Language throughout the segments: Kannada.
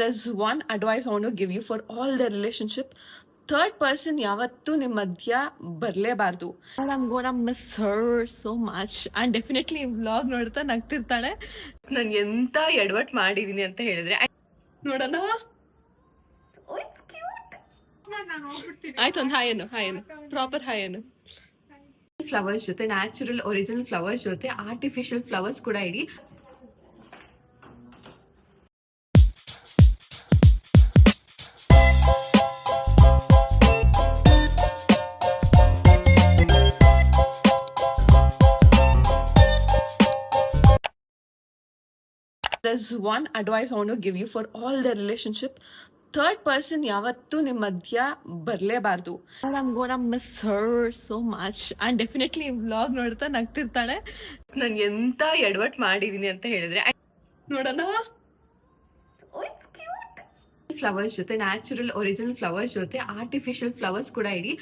There's one advice I want to give you for all the relationship. Third person ಯಾವತ್ತೂ ನಿಮ್ಮ ಮಧ್ಯ ಬರಲೇಬಾರ್ದು. I'm gonna miss her so much and definitely vlog ನೋಡ್ತಾ ನಗ್ತಿರ್ತಾಳೆ. ನಾನು ಎಂತ ಎಡವಟ್ ಮಾಡಿದೀನಿ ಅಂತ ಹೇಳಿದ್ರೆ ನೋಡೋಣ. ಆಯ್ತು, ಒಂದು ಹಾಯೇನು ಪ್ರಾಪರ್ ಹಾಯೇನು. ಫ್ಲವರ್ಸ್ ಜೊತೆ ನ್ಯಾಚುರಲ್ ಒರಿಜಿನಲ್ ಫ್ಲವರ್ಸ್ ಜೊತೆ ಆರ್ಟಿಫಿಷಿಯಲ್ ಫ್ಲವರ್ಸ್ ಕೂಡ ಇಡಿ. There's one advice I want to give you for all the relationship. Third person ಯಾವತ್ತೂ ನಿಮ್ಮ ಮಧ್ಯ ಬರಲೇಬಾರ್ದು. I'm gonna miss her so much and definitely vlog ನೋಡ್ತಾ ನಗ್ತಿರ್ತಾಳೆ. ನಾನು ಎಂತ ಎಡವಟ್ ಮಾಡಿದೀನಿ ಅಂತ ಹೇಳಿದ್ರೆ ನೋಡೋಣ. ಫ್ಲವರ್ಸ್ ಜೊತೆ ನ್ಯಾಚುರಲ್ ಒರಿಜಿನಲ್ ಫ್ಲವರ್ಸ್ ಜೊತೆ ಆರ್ಟಿಫಿಷಿಯಲ್ ಫ್ಲವರ್ಸ್ ಕೂಡ ಇಡಿ.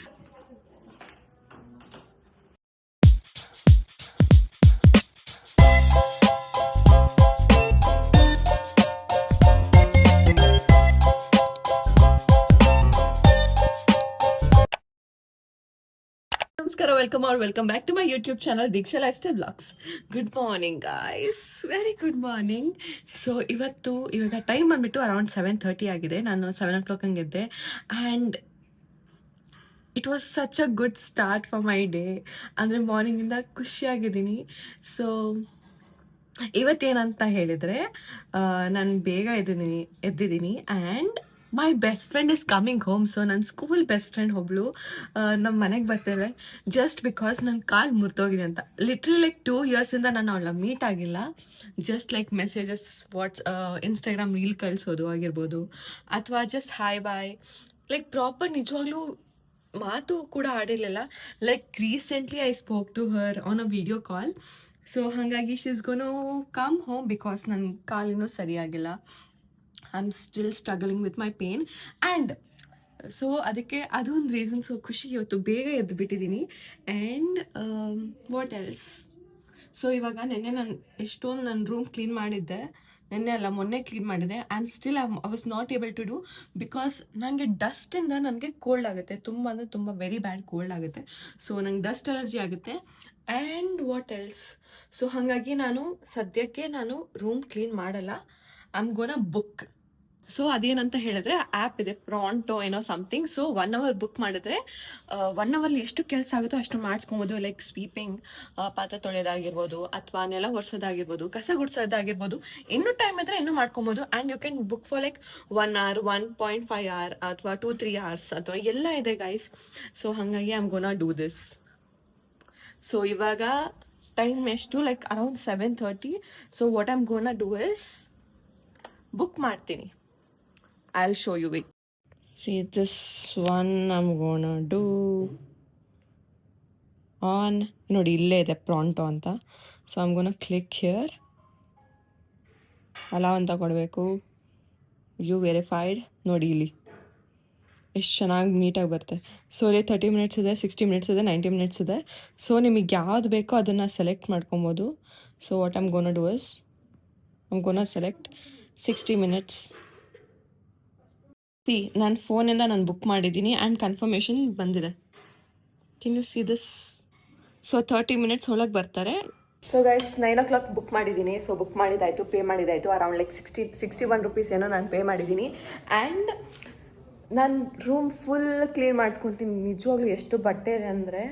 ನಮಸ್ಕಾರ, welcome back to my YouTube channel Deeksha lifestyle blogs. Good morning guys, very good morning. So ಇವಾಗ ಟೈಮ್ ಬಂದ್ಬಿಟ್ಟು ಅರೌಂಡ್ 7:30 ಆಗಿದೆ. ನಾನು 7 o'clock ಹಂಗಿದ್ದೆ and it was such a good start for my day. ಅಂದರೆ ಮಾರ್ನಿಂಗಿಂದ ಖುಷಿಯಾಗಿದ್ದೀನಿ. ಸೊ ಇವತ್ತೇನಂತ ಹೇಳಿದರೆ ನಾನು ಬೇಗ ಎದ್ದಿದ್ದೀನಿ and my best friend is coming home. So ನನ್ನ ಸ್ಕೂಲ್ ಬೆಸ್ಟ್ ಫ್ರೆಂಡ್ ಒಬ್ಳು ನಮ್ಮ ಮನೆಗೆ ಬರ್ತಾರೆ ಜಸ್ಟ್ ಬಿಕಾಸ್ ನನ್ನ ಕಾಲು ಮುರಿದೋಗಿದೆ ಅಂತ. ಲಿಟ್ರಲಿ ಲೈಕ್ 2 yearsಯಿಂದ ನಾನು ಅವಳ ಮೀಟ್ ಆಗಿಲ್ಲ. Just like messages, Instagram reel ಕಳಿಸೋದು ಆಗಿರ್ಬೋದು, ಅಥವಾ just hi bye, like proper ನಿಜವಾಗ್ಲೂ ಮಾತು ಕೂಡ ಆಡಿರಲಿಲ್ಲ. Like recently I spoke to her on a video call. So ಹಾಗಾಗಿ she is gonna come home because ನನ್ನ ಕಾಲಿನೂ ಸರಿಯಾಗಿಲ್ಲ. I am still struggling with my pain and so ಅದಕ್ಕೆ ಅದೊಂದು ರೀಸನ್. ಸೊ ಖುಷಿ ಇವತ್ತು ಬೇಗ ಎದ್ದು ಬಿಟ್ಟಿದ್ದೀನಿ. And what else. ಸೊ ಇವಾಗ ನಾನು ಎಷ್ಟೊಂದು ನನ್ನ ರೂಮ್ ಕ್ಲೀನ್ ಮಾಡಿದ್ದೆ. ಮೊನ್ನೆ ಕ್ಲೀನ್ ಮಾಡಿದೆ and still I was not able to do because ನನಗೆ ಡಸ್ಟಿಂದ ನನಗೆ ಕೋಲ್ಡ್ ಆಗುತ್ತೆ. ತುಂಬ ಅಂದರೆ ತುಂಬ ವೆರಿ ಬ್ಯಾಡ್ ಕೋಲ್ಡ್ ಆಗುತ್ತೆ. ಸೊ ನಂಗೆ ಡಸ್ಟ್ ಅಲರ್ಜಿ ಆಗುತ್ತೆ. And what else. ಸೊ ಹಾಗಾಗಿ ಸದ್ಯಕ್ಕೆ ನಾನು ರೂಮ್ ಕ್ಲೀನ್ ಮಾಡಲ್ಲ. I am gonna book. So ಅದೇನಂತ ಹೇಳಿದ್ರೆ ಆ್ಯಪ್ ಇದೆ, ಪ್ರಾಂಟೋ ಏನೋ ಸಮಥಿಂಗ್. ಸೊ 1 hour ಬುಕ್ ಮಾಡಿದ್ರೆ 1 hourಲಿ ಎಷ್ಟು ಕೆಲಸ ಆಗುತ್ತೋ ಅಷ್ಟು ಮಾಡಿಸ್ಕೊಬೋದು. ಲೈಕ್ ಸ್ವೀಪಿಂಗ್, ಪಾತ್ರೆ ತೊಳೆಯೋದಾಗಿರ್ಬೋದು, ಅಥವಾ ನೆಲ ಒರೆಸೋದಾಗಿರ್ಬೋದು, ಕಸ ಗುಡಿಸೋದಾಗಿರ್ಬೋದು. ಇನ್ನೂ ಟೈಮ್ ಇದ್ದರೆ ಇನ್ನೂ ಮಾಡ್ಕೊಬೋದು. And you can book for like 1 hour, 1.5 hour, ಅಥವಾ 2-3 hours, ಅಥವಾ ಎಲ್ಲ ಇದೆ ಗೈಸ್. ಸೊ ಹಾಗಾಗಿ I am gonna do this. So ಇವಾಗ ಟೈಮ್ ಎಷ್ಟು, like around 7:30. So what I am gonna do is book ಮಾಡ್ತೀನಿ. I'll show you it. See this one I'm gonna do on, ನೋಡಿ ಇಲ್ಲೇ ಇದೆ ಪ್ರಾಂಟೋ ಅಂತ. So I'm gonna click here, allow ಅಂತ ಕೊಡಬೇಕು, view verified. ನೋಡಿ ಇಲ್ಲಿ ಎಷ್ಟು ಚೆನ್ನಾಗಿ ನೀಟಾಗಿ ಬರುತ್ತೆ. ಸೊ ಇಲ್ಲಿ 30 minutes ಇದೆ, 60 minutes ಇದೆ, 90 minutes ಇದೆ. ಸೊ ನಿಮಗೆ ಯಾವ್ದು ಬೇಕೋ ಅದನ್ನು ಸೆಲೆಕ್ಟ್ ಮಾಡ್ಕೊಬೋದು. So what I'm gonna do is I'm gonna select 60 minutes. ನನ್ನ ಫೋನಿಂದ ನಾನು ಬುಕ್ ಮಾಡಿದ್ದೀನಿ ಆ್ಯಂಡ್ ಕನ್ಫರ್ಮೇಷನ್ ಬಂದಿದೆ. Can you see this? So 30 minutes ಒಳಗೆ ಬರ್ತಾರೆ. ಸೊ ಗೈಸ್ 9 o'clock ಬುಕ್ ಮಾಡಿದ್ದೀನಿ. ಸೊ ಬುಕ್ ಮಾಡಿದ್ದಾಯಿತು, ಪೇ ಮಾಡಿದ್ದಾಯಿತು. ಅರೌಂಡ್ ಲೈಕ್ 61 rupees ಏನೋ ನಾನು ಪೇ ಮಾಡಿದ್ದೀನಿ. ಆ್ಯಂಡ್ ನಾನು ರೂಮ್ ಫುಲ್ ಕ್ಲೀನ್ ಮಾಡಿಸ್ಕೊತೀನಿ. ನಿಜವಾಗ್ಲೂ ಎಷ್ಟು ಬಟ್ಟೆ ಇದೆ ಅಂದರೆ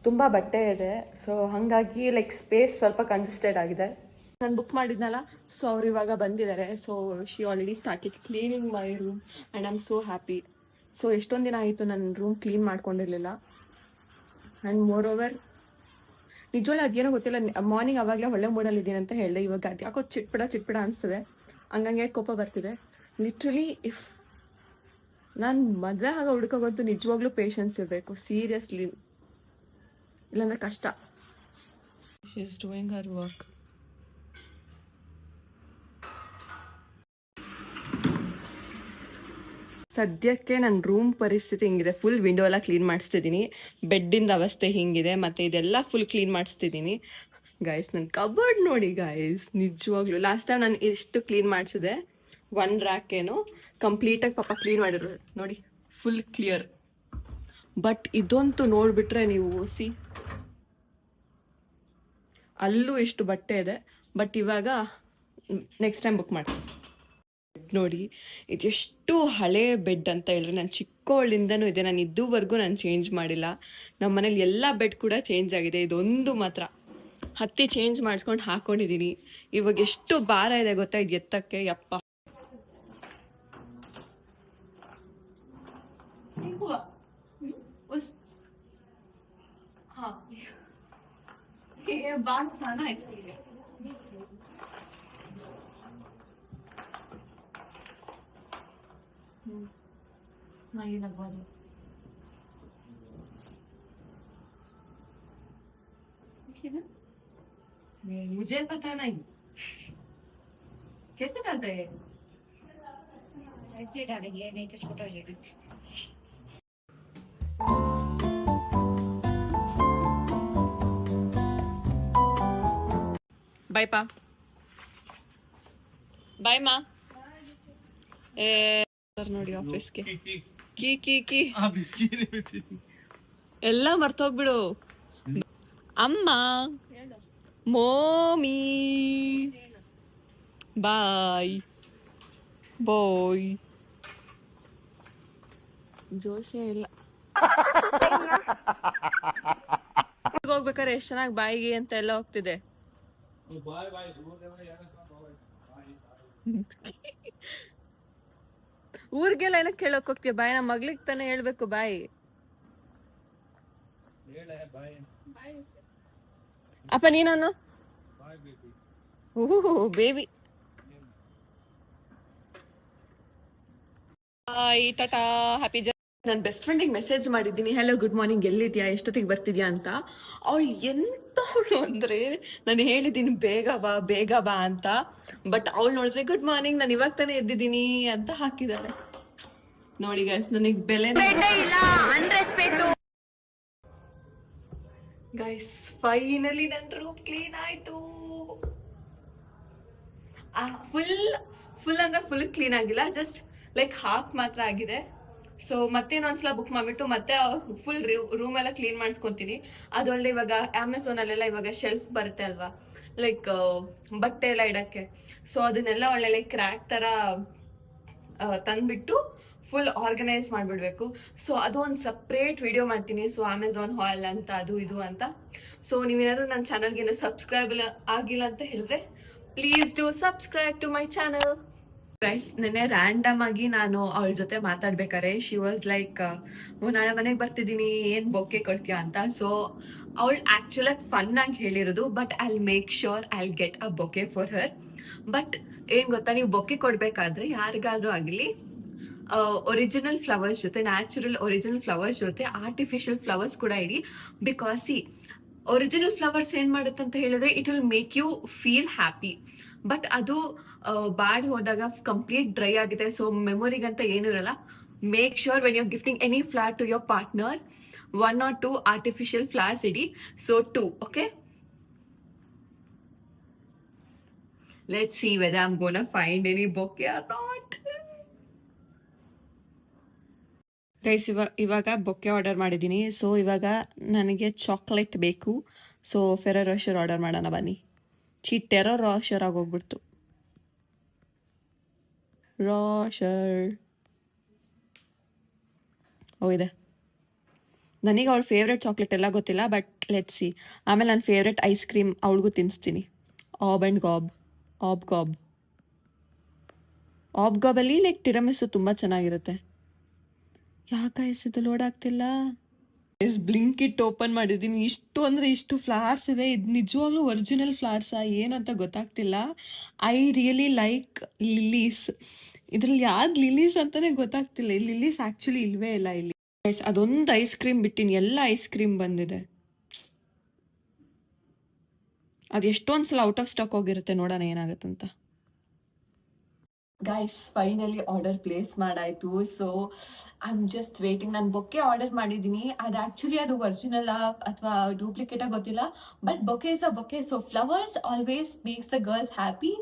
ತುಂಬ ಬಟ್ಟೆ ಇದೆ. ಸೊ ಹಾಗಾಗಿ ಲೈಕ್ ಸ್ಪೇಸ್ ಸ್ವಲ್ಪ ಕಂಜೆಸ್ಟೆಡ್ ಆಗಿದೆ. ನಾನು ಬುಕ್ ಮಾಡಿದ್ನಲ್ಲ, ಸೊ ಅವ್ರು ಇವಾಗ ಬಂದಿದ್ದಾರೆ. So she already started cleaning my room and I am so happy. So ಎಷ್ಟೊಂದು ದಿನ ಆಯಿತು ನನ್ನ ರೂಮ್ ಕ್ಲೀನ್ ಮಾಡ್ಕೊಂಡಿರಲಿಲ್ಲ. ಆ್ಯಂಡ್ ಮೋರ್ ಓವರ್ ನಿಜವಾಗ್ಲೂ ಅದೇನೋ ಗೊತ್ತಿಲ್ಲ, ಮಾರ್ನಿಂಗ್ ಆವಾಗಲೇ ಒಳ್ಳೆ ಮೂಡಲ್ಲಿದ್ದೀನಿ ಅಂತ ಹೇಳಿದೆ. ಇವಾಗ ಅದು ಯಾಕೋ ಚಿಟ್ಪಿಡ ಅನಿಸ್ತದೆ, ಹಂಗಂಗೆ ಕೋಪ ಬರ್ತಿದೆ. ಲಿಟ್ರಲಿ ಇಫ್ ನಾನು ಮದುವೆ ಆಗ ಹುಡ್ಕೋಬಂತು ನಿಜವಾಗ್ಲೂ ಪೇಷನ್ಸ್ ಇರಬೇಕು, ಸೀರಿಯಸ್ಲಿ, ಇಲ್ಲಾಂದರೆ ಕಷ್ಟ. She is doing her work. ಸದ್ಯಕ್ಕೆ ನನ್ನ ರೂಮ್ ಪರಿಸ್ಥಿತಿ ಹಿಂಗಿದೆ. ಫುಲ್ ವಿಂಡೋ ಎಲ್ಲ ಕ್ಲೀನ್ ಮಾಡಿಸ್ತಿದ್ದೀನಿ. ಬೆಡ್ಡಿಂದ ಅವಸ್ಥೆ ಹಿಂಗಿದೆ, ಮತ್ತು ಇದೆಲ್ಲ ಫುಲ್ ಕ್ಲೀನ್ ಮಾಡಿಸ್ತಿದ್ದೀನಿ. ಗೈಸ್ ನನ್ನ ಕಬೋರ್ಡ್ ನೋಡಿ ಗೈಸ್, ನಿಜವಾಗ್ಲೂ ಲಾಸ್ಟ್ ಟೈಮ್ ನಾನು ಎಷ್ಟು ಕ್ಲೀನ್ ಮಾಡಿಸಿದೆ. ಒನ್ ರ್ಯಾಕ್ ಏನು ಕಂಪ್ಲೀಟಾಗಿ ಪಾಪ ಕ್ಲೀನ್ ಮಾಡಿರೋದು ನೋಡಿ, ಫುಲ್ ಕ್ಲಿಯರ್. ಬಟ್ ಇದಂತೂ ನೋಡಿಬಿಟ್ರೆ ನೀವು ಅಲ್ಲೂ ಇಷ್ಟು ಬಟ್ಟೆ ಇದೆ. ಬಟ್ ಇವಾಗ ನೆಕ್ಸ್ಟ್ ಟೈಮ್ ಬುಕ್ ಮಾಡ್ತೀನಿ. ನೋಡಿ ಇದೆಷ್ಟು ಹಳೆ ಬೆಡ್ ಅಂತ ಹೇಳಿದ್ರೆ, ನಾನು ಚಿಕ್ಕವಳಿಂದನೂ ಇದೆ, ನಾನು ಇದುವರೆಗೂ ನಾನು ಚೇಂಜ್ ಮಾಡಿಲ್ಲ. ನಮ್ಮ ಮನೇಲಿ ಎಲ್ಲ ಬೆಡ್ ಕೂಡ ಚೇಂಜ್ ಆಗಿದೆ, ಇದೊಂದು ಮಾತ್ರ ಹತ್ತಿ ಚೇಂಜ್ ಮಾಡಿಸ್ಕೊಂಡು ಹಾಕೊಂಡಿದ್ದೀನಿ. ಇವಾಗ ಎಷ್ಟು ಭಾರ ಇದೆ ಗೊತ್ತಾ ಇದು ಎತ್ತಕ್ಕೆ, ಯಪ್ಪ. ये लगवा दो. मुझे पता नहीं कैसे डालते हैं. ऐसे डालेंगे नहीं तो छोटा हो जाएगा. बाय पा, बाय माँ. ನೋಡಿ ಆಫೀಸ್ಗೆ ಕೀ ಕೀ ಕೀ ಎಲ್ಲ ಮರ್ತೋಗ್ಬಿಡು. ಅಮ್ಮ, ಮೋಮಿ, ಬಾಯ್ ಬಾಯ್. ಜೋಶೇ ಇಲ್ಲ. ಹೋಗ್ಬೇಕಾರೆ ಎಷ್ಟು ಚೆನ್ನಾಗಿ ಬಾಯಿಗೆ ಅಂತ ಎಲ್ಲ ಹೋಗ್ತಿದೆ. ಊರಿಗೆಲ್ಲ ಏನಕ್ಕೆ ಕೇಳಕ್ ಹೋಗ್ತೀಯ ಬಾಯ್? ನಮ್ಮ ಮಗ್ಳಿಗೆ ತಾನೇ ಹೇಳ್ಬೇಕು ಬಾಯ್. ಅಪ್ಪ ನೀನು ಬೇಬಿ ಬಾಯ್, ಟಾಟಾ, ಹ್ಯಾಪಿ ಜರ್ನಿ. ನನ್ನ ಬೆಸ್ಟ್ ಫ್ರೆಂಡಿಗೆ ಮೆಸೇಜ್ ಮಾಡಿದ್ದೀನಿ, ಹೆಲೋ ಗುಡ್ ಮಾರ್ನಿಂಗ್, ಎಲ್ಲಿದ್ಯಾ, ಎಷ್ಟೊತ್ತಿಗೆ ಬರ್ತಿದ್ಯಾ ಅಂತ. ಅವಳು ಎಂತವಳು ಅಂದರೆ, ನಾನು ಹೇಳಿದ್ದೀನಿ ಬೇಗ ಬಾ ಅಂತ. ಬಟ್ ಅವಳು ನೋಡಿದ್ರೆ ಗುಡ್ ಮಾರ್ನಿಂಗ್, ನಾನು ಇವಾಗ ತಾನೇ ಎದ್ದಿದ್ದೀನಿ ಅಂತ ಹಾಕಿದ್ದಾಳೆ. ನೋಡಿ ಗೈಸ್, ನನಗೆ ಬೆಲೆ ಗೈಸ್. ಫೈನಲಿ ನನ್ನ ರೂಮ್ ಕ್ಲೀನ್ ಆಯ್ತು. ಫುಲ್ ಅಂದ್ರೆ ಫುಲ್ ಕ್ಲೀನ್ ಆಗಿಲ್ಲ, ಜಸ್ಟ್ ಲೈಕ್ ಹಾಫ್ ಮಾತ್ರ ಆಗಿದೆ. ಸೊ ಮತ್ತೆ ಇನ್ನೊಂದ್ಸಲ ಬುಕ್ ಮಾಡಿಬಿಟ್ಟು ಮತ್ತೆ ಫುಲ್ ರೂಮ್ ಎಲ್ಲ ಕ್ಲೀನ್ ಮಾಡಿಸ್ಕೊತೀನಿ. ಅದೊಳ್ಳೆ ಇವಾಗ ಅಮೆಝಾನಲ್ಲೆಲ್ಲ ಇವಾಗ ಶೆಲ್ಫ್ ಬರುತ್ತೆ ಅಲ್ವಾ, ಲೈಕ್ ಬಟ್ಟೆ ಎಲ್ಲ ಇಡಕ್ಕೆ. ಸೊ ಅದನ್ನೆಲ್ಲ ಒಳ್ಳೆ ಲೈಕ್ ಕ್ರ್ಯಾಕ್ ಥರ ತಂದ್ಬಿಟ್ಟು ಫುಲ್ ಆರ್ಗನೈಸ್ ಮಾಡಿಬಿಡ್ಬೇಕು. ಸೊ ಅದು ಒಂದು ಸಪ್ರೇಟ್ ವಿಡಿಯೋ ಮಾಡ್ತೀನಿ. ಸೊ ಅಮೆಝಾನ್ ಹಾಲ್ ಅಂತ ಅದು ಇದು ಅಂತ. ಸೊ ನೀವೇನಾದ್ರು ನನ್ನ ಚಾನಲ್ಗೆ ಸಬ್ಸ್ಕ್ರೈಬ್ ಆಗಿಲ್ಲ ಅಂತ ಹೇಳಿದ್ರೆ please do subscribe to my channel. Guys, ನೆನ್ನೆ ರ್ಯಾಂಡಮ್ ಆಗಿ ನಾನು ಅವಳ ಜೊತೆ ಮಾತಾಡ್ಬೇಕಾರೆ ಶಿ ವಾಸ್ ಲೈಕ್, ನಾಳೆ ಮನೆಗೆ ಬರ್ತಿದ್ದೀನಿ, ಏನು ಬೊಕ್ಕೆ ಕೊಡ್ತೀಯಾ ಅಂತ. ಸೊ ಅವಳು ಆ್ಯಕ್ಚುಲಾಗಿ ಫನ್ ಆಗಿ ಹೇಳಿರೋದು, but I make sure I get a bouquet for her. But ಏನು ಗೊತ್ತಾ, ನೀವು ಬೊಕ್ಕೆ ಕೊಡಬೇಕಾದ್ರೆ ಯಾರಿಗಾದ್ರೂ ಆಗಲಿ ಒರಿಜಿನಲ್ ಫ್ಲವರ್ಸ್ ಜೊತೆ, ನ್ಯಾಚುರಲ್ ಒರಿಜಿನಲ್ ಫ್ಲವರ್ಸ್ ಜೊತೆ ಆರ್ಟಿಫಿಷಿಯಲ್ ಫ್ಲವರ್ಸ್ ಕೂಡ ಇಡಿ. ಬಿಕಾಸ್ ಒರಿಜಿನಲ್ ಫ್ಲವರ್ಸ್ ಏನು ಮಾಡುತ್ತೆ ಅಂತ ಹೇಳಿದ್ರೆ, it will make you feel happy. But ಅದು ಬಾಡಿ ಹೋದಾಗ ಕಂಪ್ಲೀಟ್ ಡ್ರೈ ಆಗಿದೆ, ಸೊ ಮೆಮೊರಿಗಂತ ಏನೂ ಇರಲ್ಲ. Make sure when you are gifting any flower to your partner, 1 or 2 artificial flowers ED. So 2, okay? Let's see whether I'm gonna find any bouquet or not. Guys, ಇವಾಗ ಬೊಕ್ಕೆ ಆರ್ಡರ್ ಮಾಡಿದ್ದೀನಿ. ಸೊ ಇವಾಗ ನನಗೆ ಚಾಕ್ಲೇಟ್ ಬೇಕು. ಸೊ ಫೆರೋ ರೋಷರ್ ಆರ್ಡರ್ ಮಾಡೋಣ ಬನ್ನಿ. ಟೆರೋ ರೋಷರ್ ಆಗೋಗ್ಬಿಡ್ತು. ರೋಷರ್ ಇದೆ. ನನಗೆ ಅವಳ ಫೇವ್ರೆಟ್ ಚಾಕ್ಲೇಟ್ ಎಲ್ಲ ಗೊತ್ತಿಲ್ಲ, ಬಟ್ ಲೆಟ್ಸ್ ಸಿ. ಆಮೇಲೆ ನನ್ನ ಫೇವ್ರೆಟ್ ಐಸ್ ಕ್ರೀಮ್ ಅವಳಿಗೂ ತಿನ್ನಿಸ್ತೀನಿ. ಆಬ್ ಗಾಬಲ್ಲಿ ಲೈಕ್ ಟಿರಮಿಸು ತುಂಬ ಚೆನ್ನಾಗಿರುತ್ತೆ. ಯಾಕೆ ಇದು ಲೋಡ್ ಆಗ್ತಿಲ್ಲ? ಬ್ಲಿಂಕಿಟ್ ಓಪನ್ ಮಾಡಿದ್ದೀನಿ. ಇಷ್ಟು ಅಂದರೆ ಇಷ್ಟು ಫ್ಲವರ್ಸ್ ಇದೆ. ಇದು ನಿಜವಾಗ್ಲೂ ಒರಿಜಿನಲ್ ಫ್ಲವರ್ಸಾ ಏನು ಅಂತ ಗೊತ್ತಾಗ್ತಿಲ್ಲ. I really like lilies. ಇದರಲ್ಲಿ ಯಾವ್ದು ಲಿಲೀಸ್ ಅಂತಲೇ ಗೊತ್ತಾಗ್ತಿಲ್ಲ. ಈ ಲಿಲೀಸ್ ಆ್ಯಕ್ಚುಲಿ ಇಲ್ವೇ ಇಲ್ಲ ಇಲ್ಲಿ. ಅದೊಂದು ಐಸ್ ಕ್ರೀಮ್ ಬಿಟ್ಟಿನಿ, ಎಲ್ಲ ಐಸ್ ಕ್ರೀಮ್ ಬಂದಿದೆ. ಅದು ಎಷ್ಟೊಂದು ಸಲ ಔಟ್ ಆಫ್ ಸ್ಟಾಕ್ ಹೋಗಿರುತ್ತೆ. ನೋಡೋಣ ಏನಾಗುತ್ತಂತ. ಗೈಸ್ ಫೈನಲಿ ಆರ್ಡರ್ ಪ್ಲೇಸ್ ಮಾಡಾಯಿತು. So I am just waiting. ನಾನು ಬೊಕ್ಕೆ ಆರ್ಡರ್ ಮಾಡಿದ್ದೀನಿ. ಅದು ಆ್ಯಕ್ಚುಲಿ ಅದು ಒರಿಜಿನಲ್ ಅಥವಾ ಡೂಪ್ಲಿಕೇಟ ಗೊತ್ತಿಲ್ಲ, but bouquet is a bouquet. So flowers always makes the girls happy.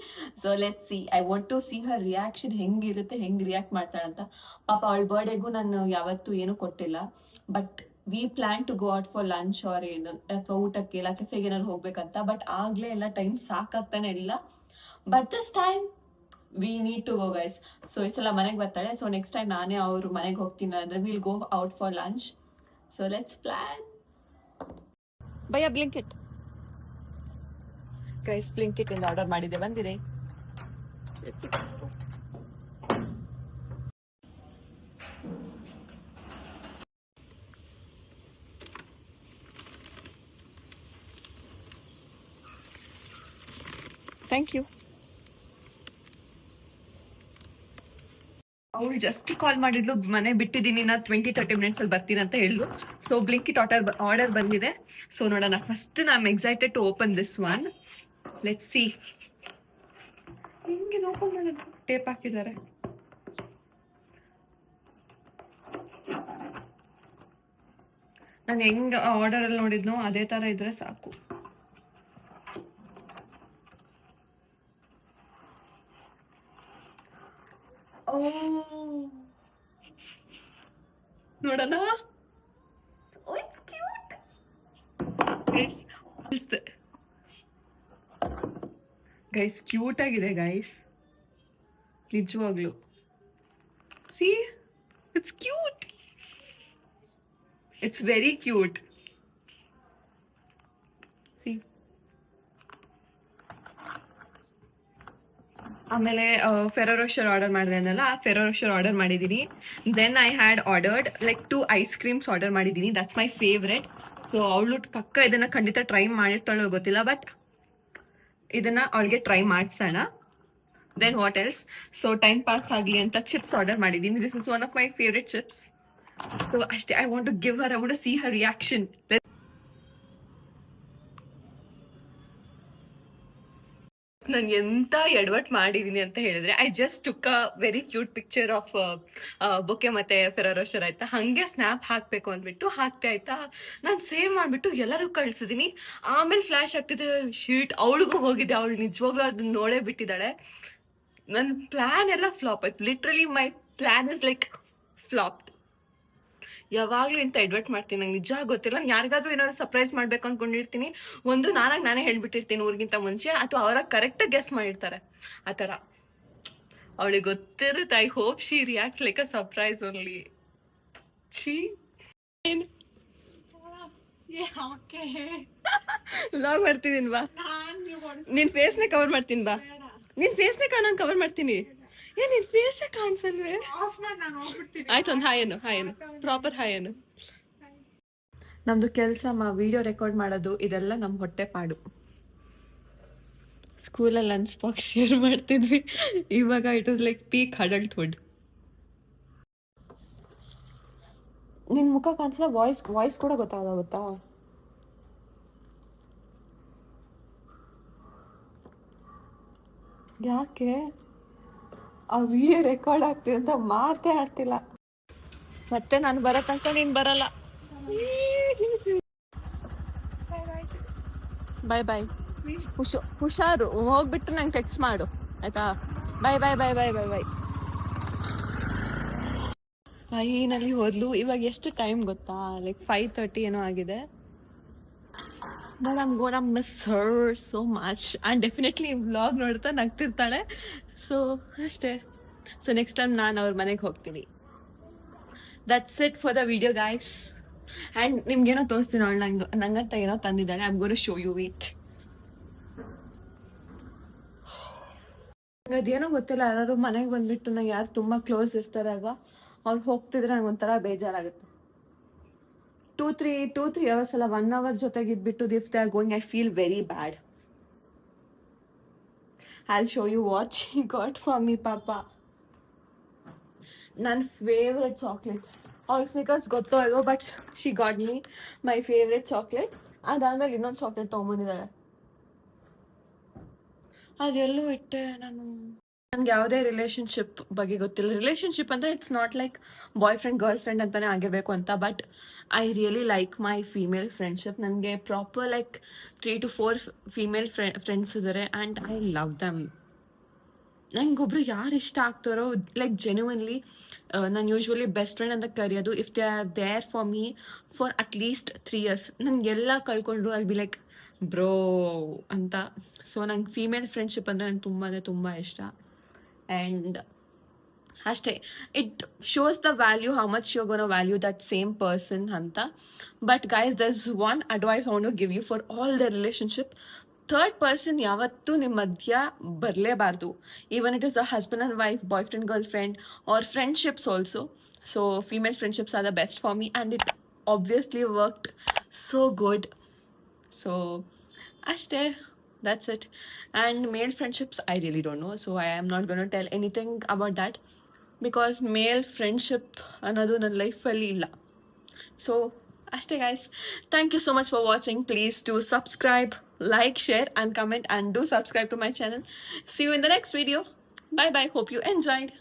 So let's see. I want to see her reaction ಹೆಂಗಿರುತ್ತೆ, ಹೆಂಗೆ ರಿಯಾಕ್ಟ್ ಮಾಡ್ತಾಳಂತ. ಪಾಪ ಅವಳ ಬರ್ಡೇಗೂ ನಾನು ಯಾವತ್ತೂ ಏನೂ ಕೊಟ್ಟಿಲ್ಲ. But we plan to go out for lunch or ಏನು ಅಥವಾ ಊಟಕ್ಕೆ ಇಲ್ಲ ಕೆಫೆಗೆ ಏನಾದ್ರು ಹೋಗ್ಬೇಕಂತ. ಬಟ್ ಆಗಲೇ ಎಲ್ಲ ಟೈಮ್ ಸಾಕಾಗ್ತಾನೆ ಇಲ್ಲ. But this time we need to go guys. So ಈ ಸಲ ಮನೆಗೆ ಬರ್ತಾಳೆ. ಸೊ ನೆಕ್ಸ್ಟ್ ಟೈಮ್ ನಾನೇ ಅವ್ರ ಮನೆಗೆ ಹೋಗ್ತೀನಿ ಅಂದರೆ will go out for lunch. So let's plan. ಭಯ ಬ್ಲಿಂಕಿಟ್ ಗೈಸ್, ಬ್ಲಿಂಕಿಟ್ ಇಂದ ಆರ್ಡರ್ ಮಾಡಿದ್ದೆ, ಬಂದಿದೆ. Thank you. ಅವಳು ಜಸ್ಟ್ ಕಾಲ್ ಮಾಡಿದ್ಲು, ಮನೆ ಬಿಟ್ಟಿದ್ದೀನಿ ನಾ 20-30 ಮಿನಿಟ್ಸಲ್ಲಿ ಬರ್ತೀನಿ ಅಂತ ಹೇಳಿದ್ರು. ಸೊ ಬ್ಲಿಂಕಿಟ್ ಆರ್ಡರ್ ಬಂದಿದೆ. ಸೊ ನೋಡೋಣ. First I am excited to open this one. Let's see. ಹಿಂಗೆ ಓಪನ್ ಮಾಡೋದು, ಟೇಪ್ ಹಾಕಿದ್ದಾರೆ. ನಾನು ಹೆಂಗೆ ಆರ್ಡರಲ್ಲಿ ನೋಡಿದ್ನೋ ಅದೇ ಥರ ಇದ್ರೆ ಸಾಕು. ನೋಡೋಣ. It's cute guys. ಕ್ಯೂಟ್ ಆಗಿದೆ ಗೈಸ್, ನಿಜವಾಗ್ಲು. See, it's cute. It's very cute. See. ಆಮೇಲೆ ಫೆರೋ ರೋಷರ್ ಆರ್ಡರ್ ಮಾಡಿದೆ ಅನ್ನಲ್ಲ, ಆ ಫೆರೋ ರೋಷರ್ ಆರ್ಡರ್ ಮಾಡಿದ್ದೀನಿ. Then I had ordered like 2 ice creams order ಮಾಡಿದ್ದೀನಿ. That's my favourite. ಸೊ ಅವಳು ಪಕ್ಕ ಇದನ್ನು ಖಂಡಿತ ಟ್ರೈ ಮಾಡಿರ್ತಾಳೋ ಗೊತ್ತಿಲ್ಲ, ಬಟ್ ಇದನ್ನು ಅವಳಿಗೆ ಟ್ರೈ ಮಾಡಿಸೋಣ. Then what else? So time pass ಆಗಲಿ ಅಂತ ಚಿಪ್ಸ್ ಆರ್ಡರ್ ಮಾಡಿದ್ದೀನಿ. This is one of my favourite chips. So ಅಷ್ಟೇ. I want to give her, I want to see her reaction. ನಾನು ಎಂತ ಎಡವಟ್ ಮಾಡಿದ್ದೀನಿ ಅಂತ ಹೇಳಿದ್ರೆ, I just took a very cute picture of bouquet ಮತ್ತೆ ಫೆರೋ ರೋಷರ್ ಆಯ್ತಾ. ಹಾಗೆ ಸ್ನ್ಯಾಪ್ ಹಾಕಬೇಕು ಅಂದ್ಬಿಟ್ಟು ಹಾಕ್ತೆ ಆಯ್ತಾ. ನಾನು ಸೇವ್ ಮಾಡಿಬಿಟ್ಟು ಎಲ್ಲರಿಗೂ ಕಳಿಸಿದ್ದೀನಿ. ಆಮೇಲೆ ಫ್ಲ್ಯಾಶ್ ಆಗ್ತಿದೆ, ಶೀಟ್ ಅವಳಿಗೂ ಹೋಗಿದೆ. ಅವಳು ನಿಜವಾಗ್ಲೂ ಅದನ್ನ ನೋಡೇ ಬಿಟ್ಟಿದ್ದಾಳೆ. ನನ್ನ ಪ್ಲ್ಯಾನ್ ಎಲ್ಲ ಫ್ಲಾಪ್ ಆಯ್ತು. Literally my plan is like flopped. ಯಾವಾಗಲೂ ಇಂಥ ಎಡ್ವರ್ಟ್ ಮಾಡ್ತೀನಿ, ನಂಗೆ ನಿಜ ಗೊತ್ತಿಲ್ಲ. ನಾನು ಯಾರಿಗಾದ್ರೂ ಏನಾದ್ರು ಸರ್ಪ್ರೈಸ್ ಮಾಡ್ಬೇಕು ಅಂದ್ಕೊಂಡಿರ್ತೀನಿ, ಒಂದು ನಾನೇ ಹೇಳ್ಬಿಟ್ಟಿರ್ತೀನಿ ಊರಿಗಿಂತ ಮುಂಚೆ, ಅಥವಾ ಅವರ ಕರೆಕ್ಟಾಗಿ ಗೆಸ್ ಮಾಡಿರ್ತಾರೆ ಆ ಥರ. ಅವಳಿಗೆ ಗೊತ್ತಿರುತ್ತೆ. I hope she reacts like a surprise only. She ಏನು ವ್ಲಾಗ್ ಮಾಡ್ತಿದ್ದೀನಿ ಬಾ. ನಿನ್ನ ಫೇಸ್ನೇ ಕವರ್ ಮಾಡ್ತೀನಿ ಬಾ. ನಿನ್ನ ಫೇಸ್ನೇ ನಾನು ಕವರ್ ಮಾಡ್ತೀನಿ. ನಿನ್ ಫೇಸೇ ಕಾಣಿಸಲ್ವೇ? ಆಯ್ತು, ಒಂದು ಹಾಯ್ ಏನು ಪ್ರಾಪರ್ ಹಾಯ್ ಏನು. ನಮ್ದು ಕೆಲಸ ವಿಡಿಯೋ ರೆಕಾರ್ಡ್ ಮಾಡೋದು, ಇದೆಲ್ಲ ನಮ್ಮ ಹೊಟ್ಟೆ ಪಾಡು. ಸ್ಕೂಲಲ್ಲಿ ಲಂಚ್ ಬಾಕ್ಸ್ ಶೇರ್ ಮಾಡ್ತಿದ್ವಿ, ಇವಾಗ it was like peak adulthood. ನಿನ್ ಮುಖ ಕಾಣಿಸಲ್ಲ, ವಾಯ್ಸ್ ಕೂಡ ಗೊತ್ತಾ? ಯಾಕೆ? ಆ ವಿಡಿಯೋ ರೆಕಾರ್ಡ್ ಆಗ್ತಿದೆ ಅಂತ ಮಾತೇ ಆಡ್ತಿಲ್ಲ. ಮತ್ತೆ ನಾನು ಬರೋ ತನಕ ನೀನು ಬರಲ್ಲ. ಬಾಯ್ ಬಾಯ್. ಹುಷಾರು, ಹೋಗ್ಬಿಟ್ಟು ನಂಗೆ ಟೆಕ್ಸ್ಟ್ ಮಾಡು ಆಯ್ತಾ. ಬಾಯ್ ಬಾಯ್ ಬಾಯ್ ಬಾಯ್ ಬಾಯ್ ಬಾಯ್. ಫೈನಲಿ ಹೋದ್ಲು. ಇವಾಗ ಎಷ್ಟು ಟೈಮ್ ಗೊತ್ತಾ? ಲೈಕ್ 5:30 ಏನೋ ಆಗಿದೆ. I'm gonna miss her so much, and definitely vlog ನೋಡ್ತಾ ನಗ್ತಿರ್ತಾಳೆ. ಸೊ ಅಷ್ಟೇ. ಸೊ ನೆಕ್ಸ್ಟ್ ಟೈಮ್ ನಾನು ಅವ್ರ ಮನೆಗೆ ಹೋಗ್ತೀನಿ. That's it for the video guys. And ನಿಮ್ಗೇನೋ ತೋರಿಸ್ತೀನಿ, ಅವಳು ನಂಗಂತ ಏನೋ ತಂದಿದ್ದಾಳೆ. I am gonna show you it. ಅದೇನೋ ಗೊತ್ತಿಲ್ಲ, ಯಾರಾದ್ರು ಮನೆಗೆ ಬಂದುಬಿಟ್ಟು ನಂಗೆ ಯಾರು ತುಂಬ ಕ್ಲೋಸ್ ಇರ್ತಾರೆ ಅಲ್ವಾ, ಅವ್ರು ಹೋಗ್ತಿದ್ರೆ ನಂಗೆ ಒಂಥರ ಬೇಜಾರಾಗುತ್ತೆ. 2-3 hours ಅಲ್ಲ, 1 hour ಜೊತೆಗೆ ಇದ್ಬಿಟ್ಟು if they are going, I feel very bad. I'll show you what she got for me, Papa. ನನ್ನ ಫೇವ್ರೆಟ್ ಚಾಕ್ಲೇಟ್ಸ್. ಅವ್ಳ ಸ್ನಿಕರ್ಸ್ ಗೊತ್ತೋ ಅಲ್ವೋ, but she got me my favourite chocolate. ಅದಾದಮೇಲೆ ಇನ್ನೊಂದು ಚಾಕ್ಲೇಟ್ ತೊಗೊಂಬಂದಿದ್ದಾಳೆ. ಅದೆಲ್ಲೋ ಇಟ್ಟೆ ನಾನು. ನನಗೆ ಯಾವುದೇ ರಿಲೇಶನ್ಶಿಪ್ ಬಗ್ಗೆ ಗೊತ್ತಿಲ್ಲ. ರಿಲೇಶನ್ಶಿಪ್ ಅಂದರೆ it's not like boyfriend girlfriend ಅಂತಲೇ ಆಗಿರಬೇಕು ಅಂತ. But I really like my female friendship. ನನಗೆ proper like 3 to 4 female friends ಇದ್ದಾರೆ ಆ್ಯಂಡ್ ಐ ಲವ್ ದಮ್. ನಂಗೊಬ್ರು ಯಾರು ಇಷ್ಟ ಆಗ್ತಾರೋ ಲೈಕ್ ಜೆನ್ಯುನ್ಲಿ ನಾನು ಯೂಶ್ವಲಿ ಬೆಸ್ಟ್ ಫ್ರೆಂಡ್ ಅಂತ ಕರೆಯೋದು if they are there for me for at least 3 years. ನನಗೆಲ್ಲ ಕಳ್ಕೊಂಡ್ರು ಅಲ್ಲಿ ಬಿ ಲೈಕ್ ಬ್ರೋ ಅಂತ. ಸೊ ನಂಗೆ ಫೀಮೇಲ್ ಫ್ರೆಂಡ್ಶಿಪ್ ಅಂದರೆ ನಂಗೆ ತುಂಬ ಅಂದರೆ ತುಂಬ ಇಷ್ಟ. ಆ್ಯಂಡ್ ಅಷ್ಟೇ, it shows the value how much you gonna value that same person ಅಂತ. But guys there's one advice I want to give you for all the relationship. Third person ಯಾವತ್ತೂ ನಿಮ್ಮ ಮಧ್ಯ ಬರಲೇಬಾರ್ದು. Even it is a husband and wife, boyfriend girlfriend are friendships also. So female friendships are the best for me and it obviously worked so good. So ಅಷ್ಟೇ, that's it. And male friendships I really don't know, so I am not going to tell anything about that because male friendship ಅನ್ನೋದು ನನ್ನ ಲೈಫಲ್ಲಿ ಇಲ್ಲ. ಸೊ ಅಷ್ಟೇ guys, thank you so much for watching. Please do subscribe, like, share and comment, and do subscribe to my channel. See you in the next video. Bye bye, hope you enjoyed.